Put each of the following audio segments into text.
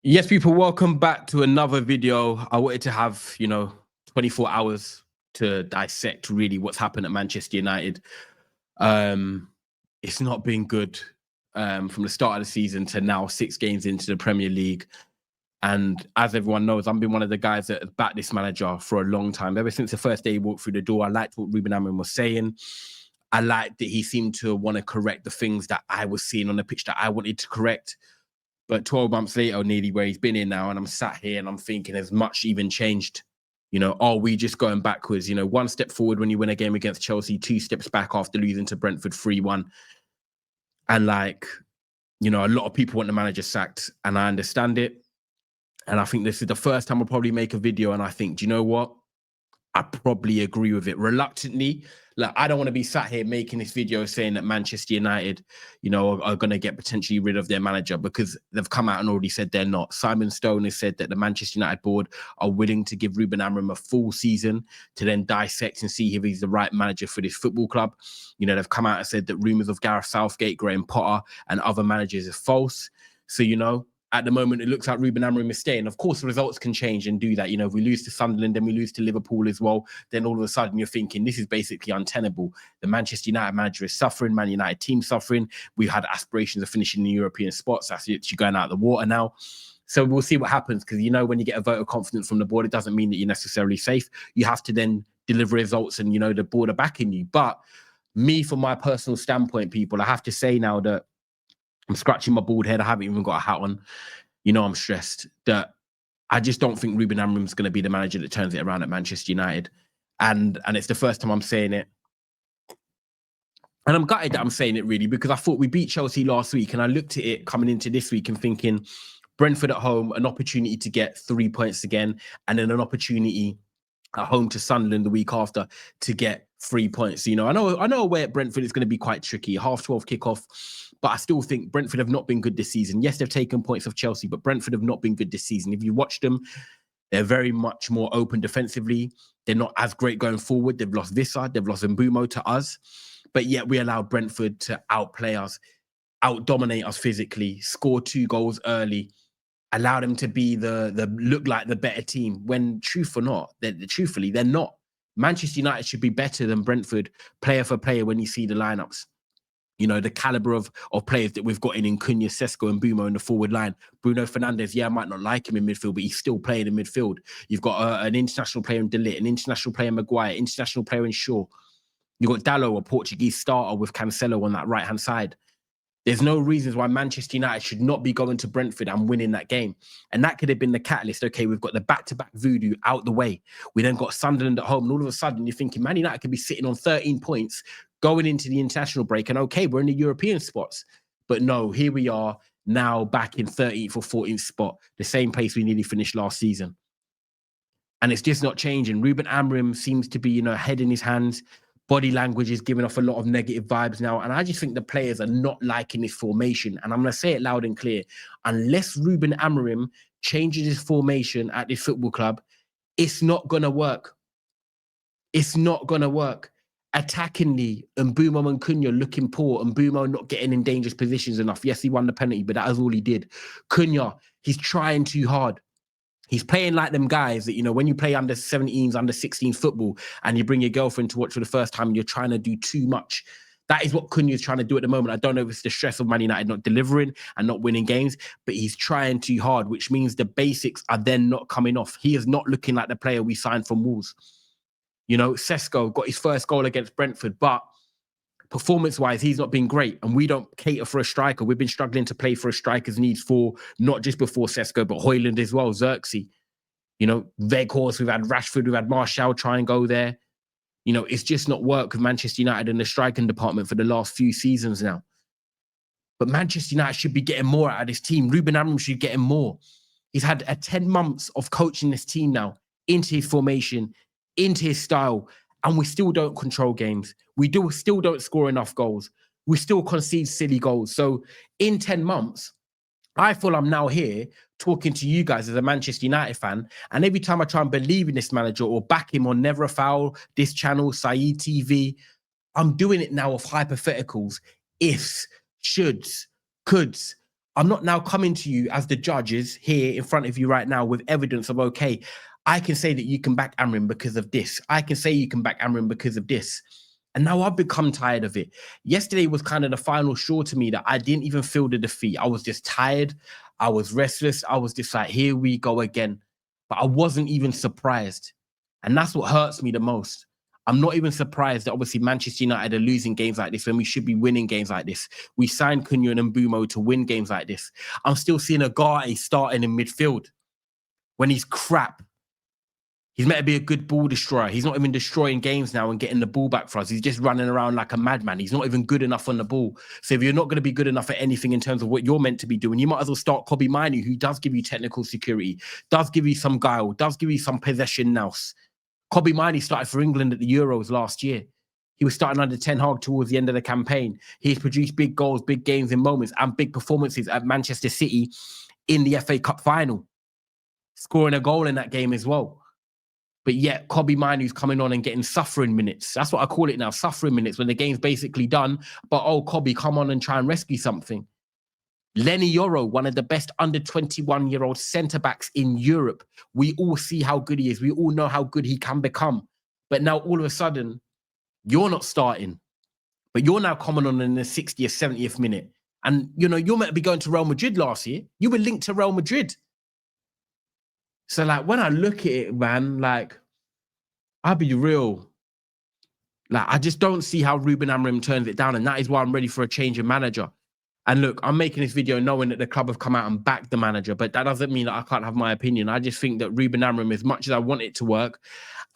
Yes, people, welcome back to another video. I wanted to have, 24 hours to dissect really what's happened at Manchester United. Um, it's not been good from the start of the season to now, 6 games into the Premier League. And as everyone knows, I've been one of the guys that has backed this manager for a long time. Ever since the first day he walked through the door, I liked what Ruben Amorim was saying. I liked that he seemed to want to correct the things that I was seeing on the pitch that I wanted to correct. But 12 months later, nearly where he's been in now, and I'm sat here and I'm thinking, has much even changed? Are we just going backwards? One step forward when you win a game against Chelsea, 2 steps back after losing to Brentford 3-1. And a lot of people want the manager sacked, and I understand it. And I think this is the first time I'll probably make a video, and I think, do you know what? I probably agree with it reluctantly. Like, I don't want to be sat here making this video saying that Manchester United, are going to get potentially rid of their manager, because they've come out and already said they're not. Simon Stone has said that the Manchester United board are willing to give Ruben Amorim a full season to then dissect and see if he's the right manager for this football club. They've come out and said that rumours of Gareth Southgate, Graham Potter, and other managers are false. So, at the moment, it looks like Ruben Amorim is staying. Of course, results can change and do that. If we lose to Sunderland, then we lose to Liverpool as well, then all of a sudden you're thinking this is basically untenable. The Manchester United manager is suffering, Man United team suffering. We've had aspirations of finishing in the European spots. That's it. You're going out of the water now. So we'll see what happens, because, when you get a vote of confidence from the board, it doesn't mean that you're necessarily safe. You have to then deliver results, and, the board are backing you. But me, from my personal standpoint, people, I have to say now that I'm scratching my bald head. I haven't even got a hat on. I'm stressed. That I just don't think Ruben Amorim's going to be the manager that turns it around at Manchester United. And it's the first time I'm saying it. And I'm gutted that I'm saying it, really, because I thought we beat Chelsea last week, and I looked at it coming into this week and thinking, Brentford at home, an opportunity to get 3 points again, and then an opportunity at home to Sunderland the week after to get 3 points. I know away at Brentford is going to be quite tricky. 12:30 kickoff, but I still think Brentford have not been good this season. Yes, they've taken points off Chelsea, but Brentford have not been good this season. If you watch them, they're very much more open defensively. They're not as great going forward. They've lost Vissa, they've lost Mbumo to us, but yet we allow Brentford to outplay us, out-dominate us physically, score 2 goals early, allow them to be the look like the better team, when truthfully, they're not. Manchester United should be better than Brentford, player for player, when you see the lineups. The caliber of players that we've got in Cunha, Sesko, and Mbumo in the forward line. Bruno Fernandes, I might not like him in midfield, but he's still playing in midfield. You've got an international player in De Ligt, an international player in Maguire, international player in Shaw. You've got Dalot, a Portuguese starter, with Cancelo on that right-hand side. There's no reasons why Manchester United should not be going to Brentford and winning that game. And that could have been the catalyst. Okay, we've got the back-to-back voodoo out the way. We then got Sunderland at home. And all of a sudden, you're thinking Man United could be sitting on 13 points going into the international break. And okay, we're in the European spots. But no, here we are now back in 13th or 14th spot, the same place we nearly finished last season. And it's just not changing. Ruben Amorim seems to be, head in his hands. Body language is giving off a lot of negative vibes now. And I just think the players are not liking this formation. And I'm going to say it loud and clear. Unless Ruben Amorim changes his formation at this football club, it's not going to work. It's not going to work. Attackingly, Mbumo and Cunha looking poor. Mbumo not getting in dangerous positions enough. Yes, he won the penalty, but that is all he did. Cunha, he's trying too hard. He's playing like them guys that, when you play under 17s, under 16s football, and you bring your girlfriend to watch for the first time and you're trying to do too much. That is what Cunha is trying to do at the moment. I don't know if it's the stress of Man United not delivering and not winning games, but he's trying too hard, which means the basics are then not coming off. He is not looking like the player we signed from Wolves. Sesko got his first goal against Brentford, but performance-wise, he's not been great, and we don't cater for a striker. We've been struggling to play for a striker's needs for not just before Sesko, but Højlund as well, Xerxes. Weghorst, we've had Rashford, we've had Martial try and go there. It's just not worked with Manchester United in the striking department for the last few seasons now. But Manchester United should be getting more out of this team. Ruben Amorim should be getting more. He's had 10 months of coaching this team now into his formation, into his style, and we still don't control games. We still don't score enough goals. We still concede silly goals. So in 10 months, I feel I'm now here talking to you guys as a Manchester United fan, and every time I try and believe in this manager or back him on Never a Foul, this channel, Saeed TV, I'm doing it now of hypotheticals, ifs, shoulds, coulds. I'm not now coming to you as the judges here in front of you right now with evidence of, okay, I can say that you can back Amorim because of this. I can say you can back Amorim because of this. And now I've become tired of it. Yesterday was kind of the final straw to me that I didn't even feel the defeat. I was just tired. I was restless. I was just like, here we go again. But I wasn't even surprised. And that's what hurts me the most. I'm not even surprised that obviously Manchester United are losing games like this when we should be winning games like this. We signed Cunha and Mbumo to win games like this. I'm still seeing Agate starting in midfield when he's crap. He's meant to be a good ball destroyer. He's not even destroying games now and getting the ball back for us. He's just running around like a madman. He's not even good enough on the ball. So if you're not going to be good enough at anything in terms of what you're meant to be doing, you might as well start Kobbie Mainoo, who does give you technical security, does give you some guile, does give you some possession nous. Kobbie Mainoo started for England at the Euros last year. He was starting under Ten Hag towards the end of the campaign. He's produced big goals, big games in moments, and big performances at Manchester City in the FA Cup final, scoring a goal in that game as well. But yet, Kobbie Mainoo's coming on and getting suffering minutes. That's what I call it now, suffering minutes, when the game's basically done. But, oh, Kobbie, come on and try and rescue something. Lenny Yoro, one of the best under 21-year-old centre-backs in Europe. We all see how good he is. We all know how good he can become. But now, all of a sudden, you're not starting. But you're now coming on in the 60th, 70th minute. And, you know, you're meant to be going to Real Madrid last year. You were linked to Real Madrid. So, like, when I look at it, man, like, I'll be real. Like, I just don't see how Ruben Amorim turns it down. And that is why I'm ready for a change of manager. And look, I'm making this video knowing that the club have come out and backed the manager, but that doesn't mean that I can't have my opinion. I just think that Ruben Amorim, as much as I want it to work,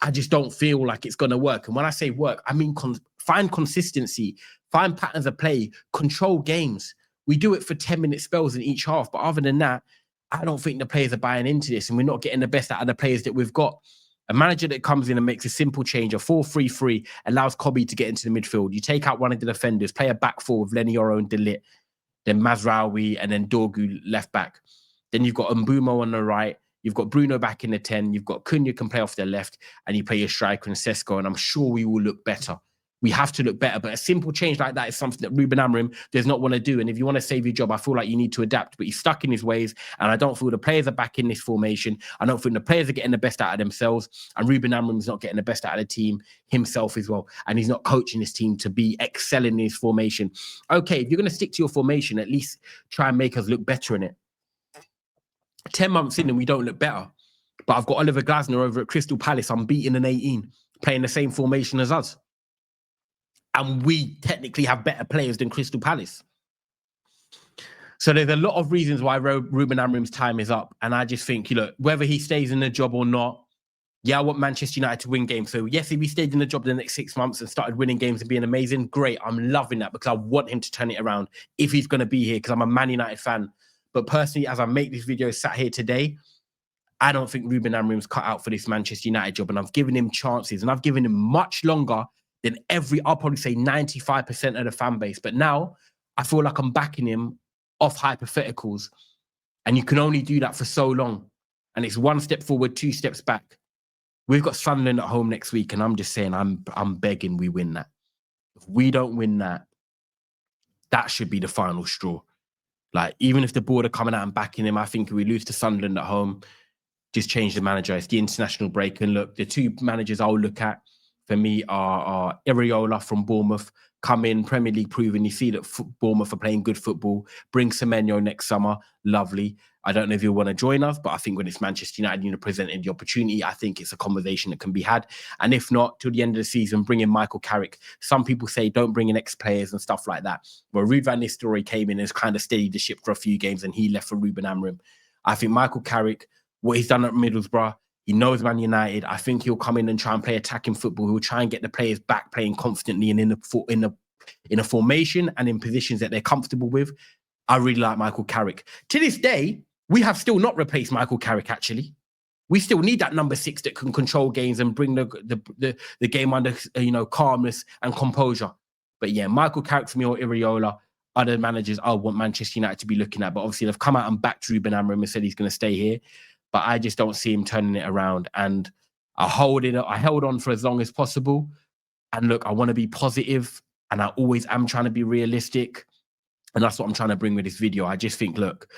I just don't feel like it's going to work. And when I say work, I mean find consistency, find patterns of play, control games. We do it for 10-minute spells in each half. But other than that, I don't think the players are buying into this, and we're not getting the best out of the players that we've got. A manager that comes in and makes a simple change, a 4-3-3, allows Kobbie to get into the midfield. You take out one of the defenders, play a back four with Lenny Yoro and De Ligt, then Mazraoui, and then Dorgu left back. Then you've got Mbumo on the right. You've got Bruno back in the 10. You've got Cunha can play off the left, and you play your striker and Sesko, and I'm sure we will look better. We have to look better, but a simple change like that is something that Ruben Amorim does not want to do. And if you want to save your job, I feel like you need to adapt, but he's stuck in his ways. And I don't feel the players are back in this formation. I don't think the players are getting the best out of themselves. And Ruben Amorim's not getting the best out of the team himself as well. And he's not coaching his team to be excelling in his formation. Okay, if you're going to stick to your formation, at least try and make us look better in it. 10 months in and we don't look better. But I've got Oliver Glasner over at Crystal Palace, unbeaten in 18, playing the same formation as us. And we technically have better players than Crystal Palace. So there's a lot of reasons why Ruben Amorim's time is up. And I just think, you know, whether he stays in the job or not, yeah, I want Manchester United to win games. So yes, if he stayed in the job the next 6 months and started winning games and being amazing, great. I'm loving that because I want him to turn it around if he's going to be here, because I'm a Man United fan. But personally, as I make this video sat here today, I don't think Ruben Amorim's cut out for this Manchester United job. And I've given him chances, and I've given him much longer than I'll probably say 95% of the fan base. But now I feel like I'm backing him off hypotheticals. And you can only do that for so long. And it's 1 step forward, 2 steps back. We've got Sunderland at home next week. And I'm just saying, I'm begging we win that. If we don't win that, that should be the final straw. Like, even if the board are coming out and backing him, I think if we lose to Sunderland at home, just change the manager. It's the international break. And look, the two managers I'll look at for me are Iriola from Bournemouth. Come in, Premier League proven. You see that Bournemouth are playing good football. Bring Semenyo next summer. Lovely. I don't know if you want to join us, but I think when it's Manchester United, you know, presenting the opportunity, I think it's a conversation that can be had. And if not, till the end of the season, bring in Michael Carrick. Some people say don't bring in ex-players and stuff like that. Well, Ruud van Nistelrooy came in and has kind of steadied the ship for a few games, and he left for Ruben Amorim. I think Michael Carrick, what he's done at Middlesbrough, he knows Man United. I think he'll come in and try and play attacking football. He'll try and get the players back playing confidently and in a formation and in positions that they're comfortable with. I really like Michael Carrick. To this day, we have still not replaced Michael Carrick, actually. We still need that number 6 that can control games and bring the game under, you know, calmness and composure. But yeah, Michael Carrick for me or Iriola, other managers I want Manchester United to be looking at. But obviously they've come out and backed Ruben Amorim and said he's going to stay here. But I just don't see him turning it around. And I held on for as long as possible. And look, I want to be positive, and I always am trying to be realistic. And that's what I'm trying to bring with this video. I just think, look,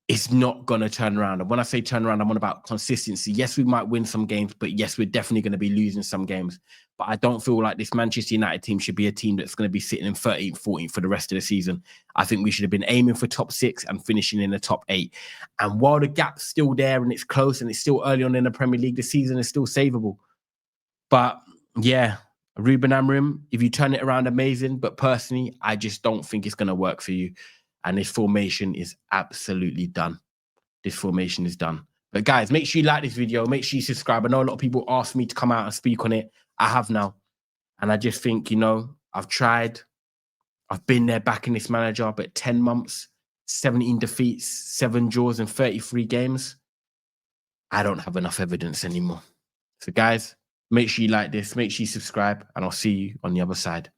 it's not going to turn around. And when I say turn around, I'm on about consistency. Yes, we might win some games, but yes, we're definitely going to be losing some games. But I don't feel like this Manchester United team should be a team that's going to be sitting in 13th, 14th for the rest of the season. I think we should have been aiming for top 6 and finishing in the top 8. And while the gap's still there and it's close and it's still early on in the Premier League, the season is still savable. But yeah, Ruben Amorim, if you turn it around, amazing. But personally, I just don't think it's going to work for you. And this formation is absolutely done. This formation is done. But guys, make sure you like this video. Make sure you subscribe. I know a lot of people asked me to come out and speak on it. I have now. And I just think, you know, I've tried. I've been there backing this manager, but 10 months, 17 defeats, 7 draws in 33 games. I don't have enough evidence anymore. So guys, make sure you like this. Make sure you subscribe. And I'll see you on the other side.